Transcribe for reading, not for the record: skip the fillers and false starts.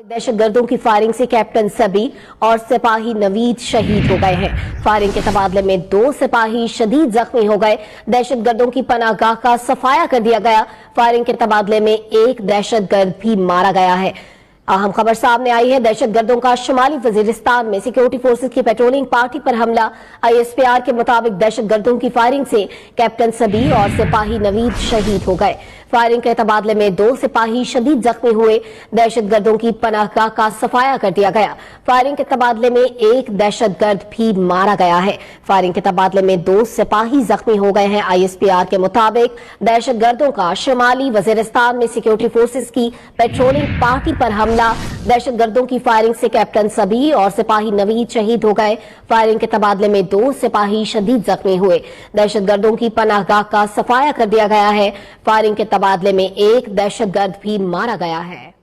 दहशत गर्दों की फायरिंग से कैप्टन सबी और सिपाही नवीद शहीद हो गए हैं। फायरिंग के तबादले में 2 सिपाही शदीद जख्मी हो गए। दहशत गर्दों की पनाहगाह का सफाया कर दिया गया। फायरिंग के तबादले में 1 दहशतगर्द भी मारा गया है। अहम खबर सामने आई है। दहशत गर्दों का शुमाली वजीरिस्तान में सिक्योरिटी फोर्सेज की पेट्रोलिंग पार्टी पर हमला। ISPR के मुताबिक दहशत गर्दों की फायरिंग से कैप्टन सबी और सिपाही नवीद शहीद हो गए। फायरिंग के तबादले में 2 सिपाही शदीद जख्मी हुए। दहशत गर्दों की पनाहगाह का सफाया कर दिया गया। फायरिंग के तबादले में 1 दहशतगर्द भी मारा गया है। फायरिंग के तबादले में 2 सिपाही जख्मी हो गए हैं। ISPR के मुताबिक दहशत गर्दों का शुमाली वजीरिस्तान में सिक्योरिटी फोर्सेज की पेट्रोलिंग पार्टी पर हमला। दहशत गर्दों की फायरिंग से कैप्टन सबी और सिपाही नवीद शहीद हो गए। फायरिंग के तबादले में 2 सिपाही शदीद जख्मी हुए। दहशत गर्दों की पनाहगाह का सफाया कर दिया गया है। फायरिंग के तबादले में 1 दहशतगर्द भी मारा गया है।